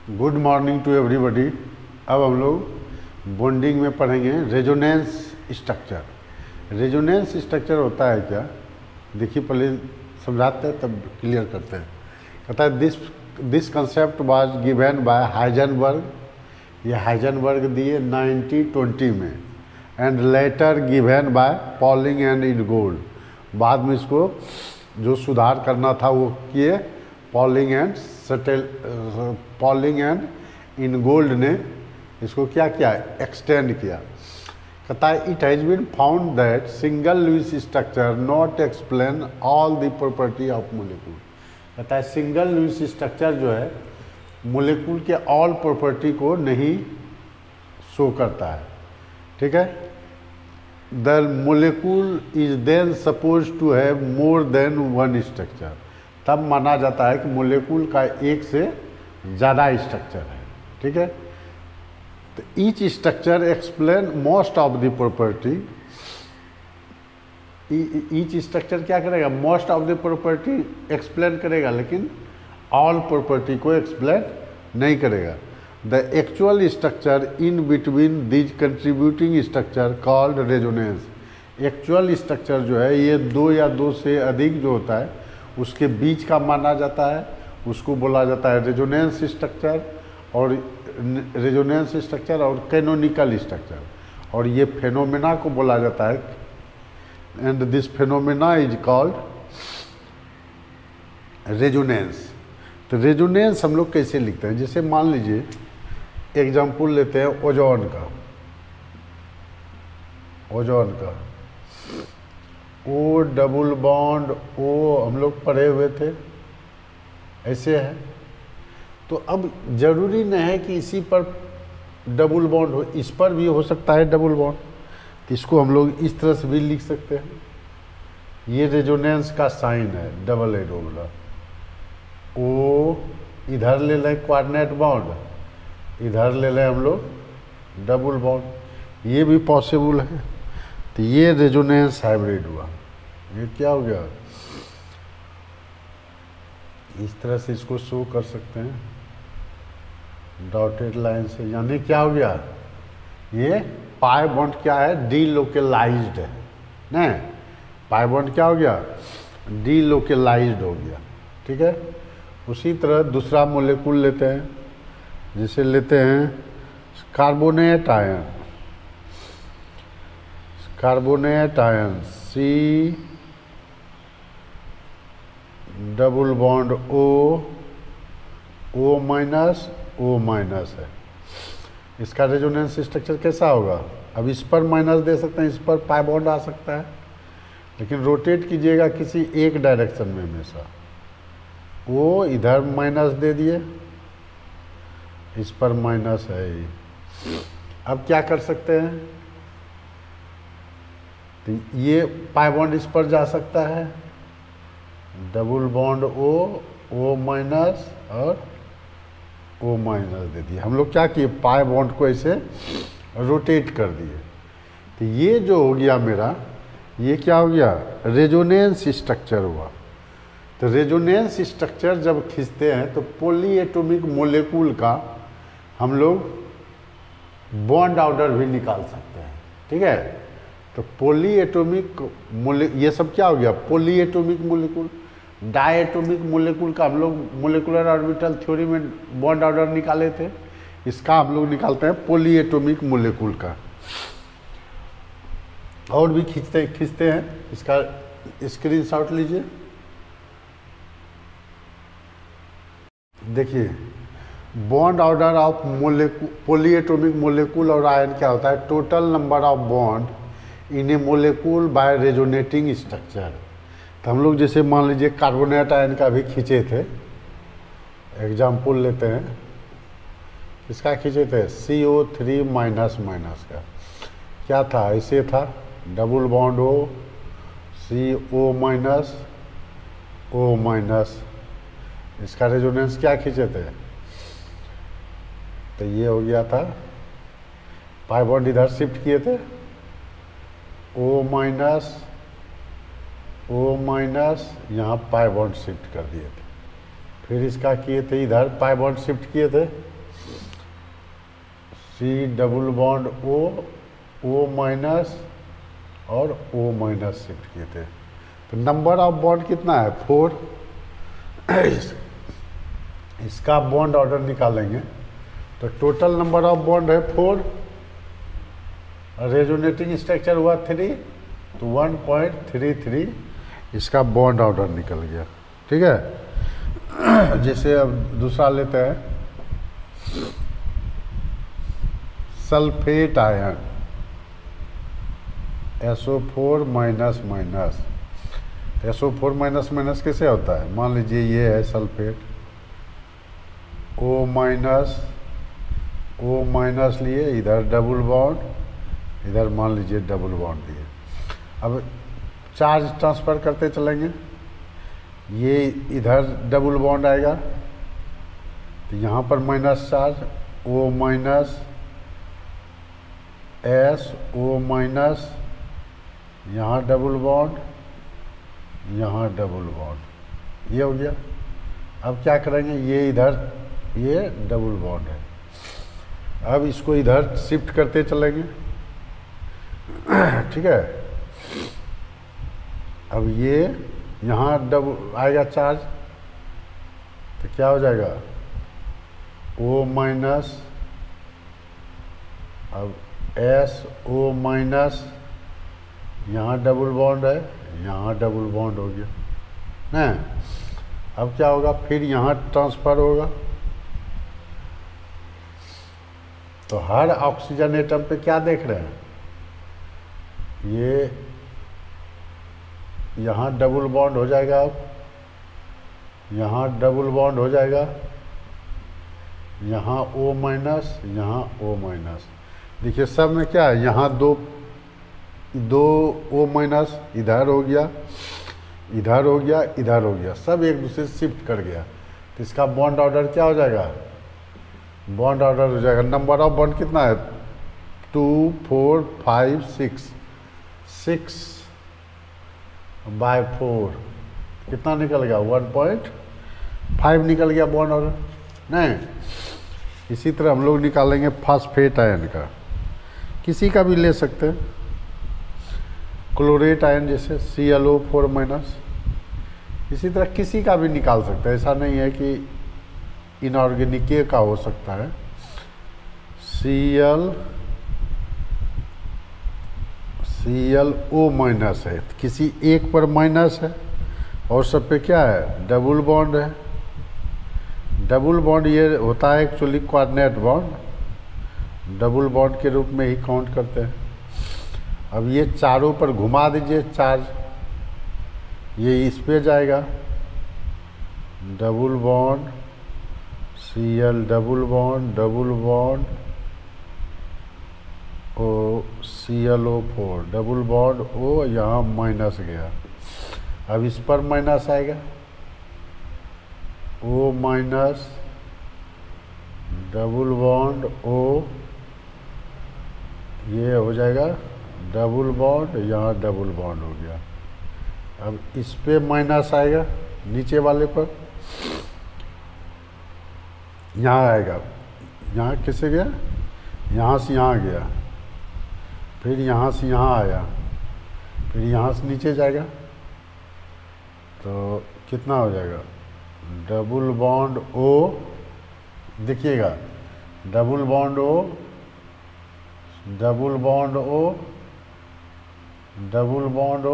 Good morning to everybody. अब हम लोग बॉन्डिंग में पढ़ेंगे रेजोनेंस स्ट्रक्चर। रेजोनेंस स्ट्रक्चर होता है क्या, देखिए पहले समझाते हैं तब क्लियर करते हैं। कहता है this concept was given by Heisenberg, ये हाइजेनबर्ग दिए 1920 में, and later given by Pauling and Ingold. बाद में इसको जो सुधार करना था वो किए पॉलिंग एंड इनगोल्ड ने इसको क्या किया, एक्सटेंड किया। कहता है it has been found that single Lewis structure not explain all the property of molecule. कहता है सिंगल लुईस स्ट्रक्चर जो है मोलिक्यूल के ऑल प्रॉपर्टी को नहीं शो करता है, ठीक है। The molecule is then suppose to have more than one structure, तब माना जाता है कि मोलिक्यूल का एक से ज़्यादा स्ट्रक्चर है, ठीक है। तो each structure explain most of the property. Each structure क्या करेगा, most of the property explain करेगा, लेकिन ऑल प्रॉपर्टी को एक्सप्लेन नहीं करेगा। The actual structure in between these contributing structure called resonance. Actual structure जो है ये दो या दो से अधिक जो होता है उसके बीच का माना जाता है, उसको बोला जाता है रेजोनेंस स्ट्रक्चर और रेजोनेंस स्ट्रक्चर और कैनोनिकल स्ट्रक्चर। और ये फेनोमेना को बोला जाता है, and this phenomena is called resonance. तो रेजोनेंस हम लोग कैसे लिखते हैं, जैसे मान लीजिए एग्जाम्पल लेते हैं ओजोन का। ओ डबल बॉन्ड ओ हम लोग पढ़े हुए थे, ऐसे है। तो अब जरूरी नहीं है कि इसी पर डबल बॉन्ड हो, इस पर भी हो सकता है डबल बॉन्ड। तो इसको हम लोग इस तरह से भी लिख सकते हैं। ये रेजोनेंस का साइन है, डबल एरो वाला। ओ इधर ले लें कोऑर्डिनेट बॉन्ड, इधर ले लें हम लोग डबल बॉन्ड, ये भी पॉसिबल है। तो ये रेजोनेंस हाइब्रिड हुआ। ये क्या हो गया, इस तरह से इसको शो कर सकते हैं डॉटेड लाइन से। यानी क्या हो गया, ये पाई बॉन्ड क्या है, डीलोकेलाइज्ड है ना। पाई बॉन्ड क्या हो गया, डीलोकेलाइज्ड हो गया, ठीक है। उसी तरह दूसरा मोलेकुल लेते हैं, जिसे लेते हैं carbonate ion. Carbonate ion C double bond O minus है। इसका रेजोनेंस स्ट्रक्चर कैसा होगा, अब इस पर माइनस दे सकते हैं, इस पर पाई बॉन्ड आ सकता है, लेकिन रोटेट कीजिएगा किसी एक डायरेक्शन में हमेशा। ओ इधर माइनस दे दिए, इस पर माइनस है ही। अब क्या कर सकते हैं, तो ये पाई बॉन्ड इस पर जा सकता है, डबल बॉन्ड ओ माइनस और ओ माइनस दे दिए। हम लोग क्या किए, पाई बॉन्ड को ऐसे रोटेट कर दिए। तो ये जो हो गया मेरा, ये क्या हो गया, रेजोनेंस स्ट्रक्चर हुआ। तो रेजोनेंस स्ट्रक्चर जब खींचते हैं तो पॉलीएटॉमिक मोलेकुल का हम लोग बॉन्ड ऑर्डर भी निकाल सकते हैं, ठीक है। तो पॉलीएटॉमिक ये सब क्या हो गया, पॉलीएटॉमिक मोलेकुल। डायएटॉमिक मोलेकुल का हम लोग मोलेकुलर ऑर्बिटल थ्योरी में बॉन्ड ऑर्डर निकाले थे, इसका हम लोग निकालते हैं पॉलीएटॉमिक मोलेकुल का। और भी खींचते हैं, इसका स्क्रीनशॉट लीजिए। देखिए bond order of polyatomic molecule और आयन क्या होता है, total number of bond in a molecule by resonating structure. तो हम लोग जैसे मान लीजिए कार्बोनेट आयन का भी खींचे थे, एग्जाम्पल लेते हैं, इसका खींचे थे CO3 माइनस का। क्या था, ऐसे था डबल बॉन्ड CO माइनस। इसका रेजोनेंस क्या खींचे थे, तो ये हो गया था, पाई बॉन्ड इधर शिफ्ट किए थे, O माइनस यहाँ पाई बॉन्ड शिफ्ट कर दिए थे। फिर इसका किए थे इधर पाई बॉन्ड शिफ्ट किए थे, C double bond O minus और ओ माइनस शिफ्ट किए थे। तो नंबर ऑफ बॉन्ड कितना है 4। इसका बॉन्ड ऑर्डर निकालेंगे तो टोटल नंबर ऑफ बॉन्ड है 4, रेजोनेटिंग स्ट्रक्चर हुआ 3, तो 1.33 इसका बॉन्ड ऑर्डर निकल गया। ठीक है। जैसे अब दूसरा लेते हैं sulphate ion SO4 minus minus. SO4 minus minus कैसे होता है, मान लीजिए ये है सल्फेट, O माइनस लिए, इधर डबल बॉन्ड, इधर मान लीजिए डबल बॉन्ड दिए। अब चार्ज ट्रांसफ़र करते चलेंगे, ये इधर डबल बॉन्ड आएगा तो यहाँ पर minus charge, O minus SO minus, यहाँ डबल बॉन्ड, यहाँ डबल बॉन्ड, ये हो गया। अब क्या करेंगे, ये इधर ये डबल बॉन्ड है, अब इसको इधर शिफ्ट करते चलेंगे। ठीक है। अब ये यहाँ डबल आएगा चार्ज तो क्या हो जाएगा O माइनस, अब SO माइनस, यहाँ डबल बॉन्ड है, यहाँ डबल बॉन्ड हो गया ना। अब क्या होगा, फिर यहाँ ट्रांसफ़र होगा तो हर ऑक्सीजन एटम पे क्या देख रहे हैं, ये यहाँ डबल बॉन्ड हो जाएगा, अब यहाँ डबल बॉन्ड हो जाएगा, यहाँ O माइनस, यहाँ O माइनस। देखिए सब में क्या है, यहाँ दो O माइनस इधर हो गया, इधर हो गया, इधर हो गया, सब एक दूसरे से शिफ्ट कर गया। तो इसका बॉन्ड ऑर्डर क्या हो जाएगा, बॉन्ड ऑर्डर हो जाएगा। नंबर ऑफ बॉन्ड कितना है 2 4 5 6, 6/4 कितना निकल गया 1.5 निकल गया बॉन्ड ऑर्डर नहीं। इसी तरह हम लोग निकालेंगे फास्फेट आयन का, किसी का भी ले सकते हैं, क्लोरेट आयन जैसे ClO4 माइनस, इसी तरह किसी का भी निकाल सकते हैं, ऐसा नहीं है कि इनऑर्गेनिक का हो सकता है। ClO माइनस है, किसी एक पर माइनस है और सब पे क्या है डबल बॉन्ड है। डबल बॉन्ड ये होता है actually coordinate bond, double bond के रूप में ही काउंट करते हैं। अब ये चारों पर घुमा दीजिए चार्ज, ये इस पे जाएगा, double bond Cl double bond O ClO4 double bond O, यहाँ माइनस गया। अब इस पर माइनस आएगा, O minus double bond O, ये हो जाएगा डबल बॉन्ड, यहाँ डबल बॉन्ड हो गया। अब इस पे माइनस आएगा नीचे वाले पर, यहाँ आएगा, यहाँ किससे गया, यहाँ से यहाँ गया, फिर यहाँ से यहाँ आया, फिर यहाँ से नीचे जाएगा, तो कितना हो जाएगा डबल बॉन्ड O, देखिएगा double bond O, double bond O, double bond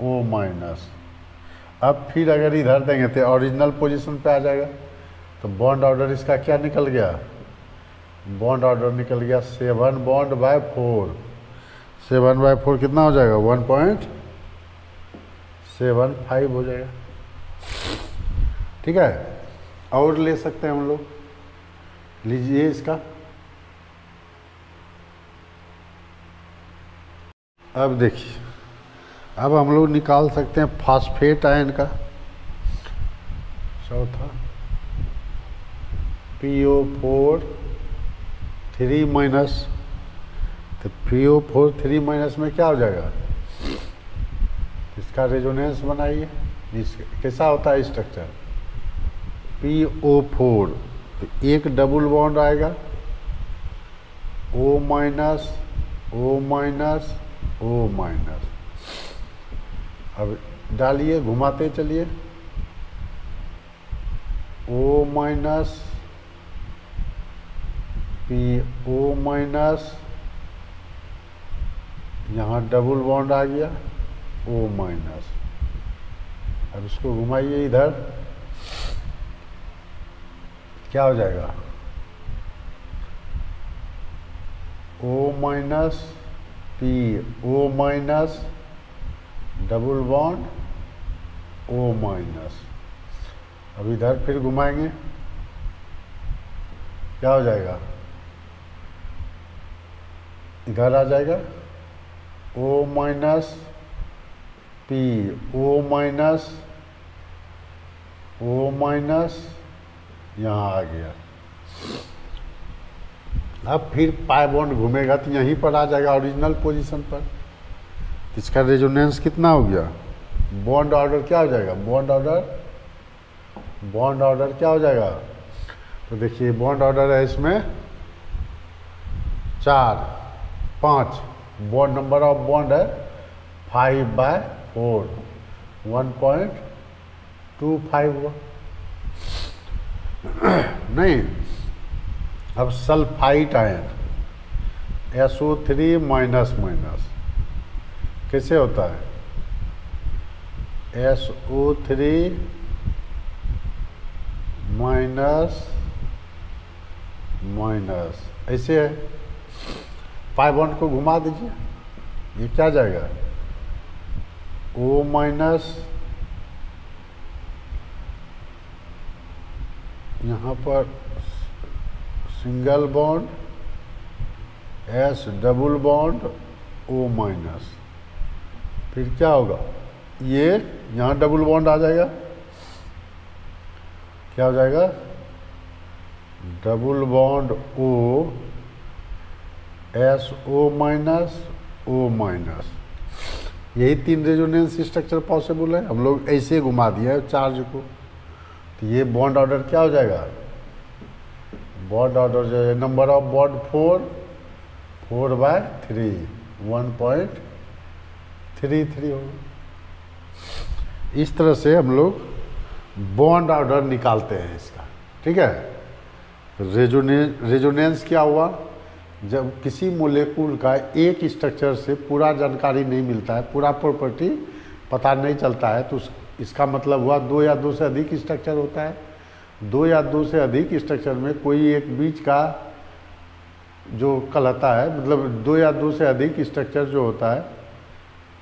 O minus. अब फिर अगर इधर देंगे तो ओरिजिनल पोजीशन पे आ जाएगा। तो बॉन्ड ऑर्डर इसका क्या निकल गया, बॉन्ड ऑर्डर निकल गया 7 बॉन्ड बाय 4, 7/4 कितना हो जाएगा 1.75 हो जाएगा। ठीक है। और ले सकते हैं हम लोग, लीजिए इसका। अब देखिए, अब हम लोग निकाल सकते हैं फास्फेट आयन का चौथा, PO4 3 माइनस। तो PO4 3 माइनस में क्या हो जाएगा, इसका रेजोनेंस बनाइए, कैसा होता है स्ट्रक्चर PO4, तो एक डबल बॉन्ड आएगा, O minus O minus O minus. अब डालिए, घुमाते चलिए, O minus P O minus, यहाँ डबल बॉन्ड आ गया ओ माइनस। अब इसको घुमाइए इधर, क्या हो जाएगा, O minus P O minus double bond O minus. अब इधर फिर घुमाएंगे, क्या हो जाएगा, इधर आ जाएगा O minus P O minus O minus, यहाँ आ गया। अब फिर पाई बॉन्ड घूमेगा तो यहीं पर आ जाएगा ओरिजिनल पोजीशन पर। इसका रेजोनेंस कितना हो गया, बॉन्ड ऑर्डर क्या हो जाएगा, बॉन्ड ऑर्डर क्या हो जाएगा। तो देखिए बॉन्ड ऑर्डर है इसमें 4 5, बॉन्ड नंबर ऑफ बॉन्ड है 5/4, 1.25 हुआ। नहीं, अब sulphide ion SO3 minus minus कैसे होता है, SO3 माइनस माइनस, ऐसे है। पाई बॉन्ड को घुमा दीजिए, ये क्या जाएगा, O माइनस, यहाँ पर single bond S double bond O minus, फिर क्या होगा, ये यहाँ डबल बॉन्ड आ जाएगा, क्या हो जाएगा, double bond O SO minus O minus. यही 3 रेजोनेंस स्ट्रक्चर पॉसिबल है। हम लोग ऐसे घुमा दिया है चार्ज को, तो ये बॉन्ड ऑर्डर क्या हो जाएगा, बॉन्ड ऑर्डर जो है नंबर ऑफ बॉन्ड 4/3, 1.33 होगा। इस तरह से हम लोग बॉन्ड ऑर्डर निकालते हैं इसका, ठीक है। रेजोनेंस क्या हुआ, जब किसी मोलेकुल का एक स्ट्रक्चर से पूरा जानकारी नहीं मिलता है, पूरा प्रॉपर्टी पता नहीं चलता है, तो इसका मतलब हुआ 2 या 2 से अधिक स्ट्रक्चर होता है। 2 या 2 से अधिक स्ट्रक्चर में कोई एक बीच का जो कहलाता है, मतलब 2 या 2 से अधिक स्ट्रक्चर जो होता है,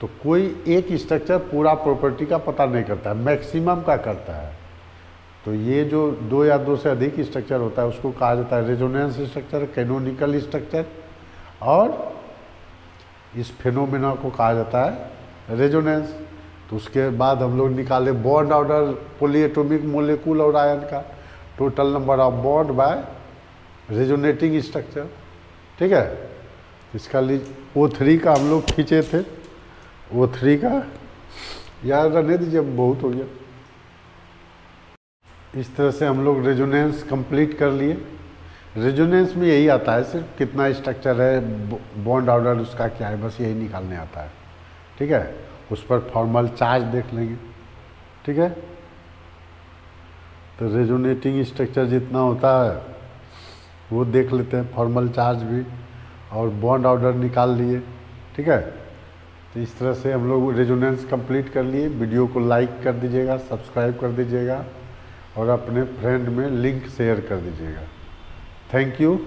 तो कोई एक स्ट्रक्चर पूरा प्रॉपर्टी का पता नहीं करता है, मैक्सिमम का करता है। तो ये जो 2 या 2 से अधिक स्ट्रक्चर होता है उसको कहा जाता है रेजोनेंस स्ट्रक्चर, कैनोनिकल स्ट्रक्चर, और इस फिनोमेना को कहा जाता है रेजोनेंस। तो उसके बाद हम लोग निकाले बॉन्ड ऑर्डर पॉलीएटॉमिक मोलेकुल और आयन का, total number of bond by resonating structure, ठीक है। इसका O3 का हम लोग खींचे थे, O3 का याद रहने दीजिए, बहुत हो गया। इस तरह से हम लोग रेजोनेंस कंप्लीट कर लिए। रेजोनेंस में यही आता है, सिर्फ कितना स्ट्रक्चर है, बॉन्ड ऑर्डर उसका क्या है, बस यही निकालने आता है, ठीक है। उस पर फॉर्मल चार्ज देख लेंगे, ठीक है। तो रेजोनेटिंग स्ट्रक्चर जितना होता है वो देख लेते हैं, फॉर्मल चार्ज भी, और बॉन्ड ऑर्डर निकाल लिए, ठीक है। तो इस तरह से हम लोग रेजोनेंस कंप्लीट कर लिए। वीडियो को लाइक कर दीजिएगा, सब्सक्राइब कर दीजिएगा, और अपने फ्रेंड में लिंक शेयर कर दीजिएगा। Thank you.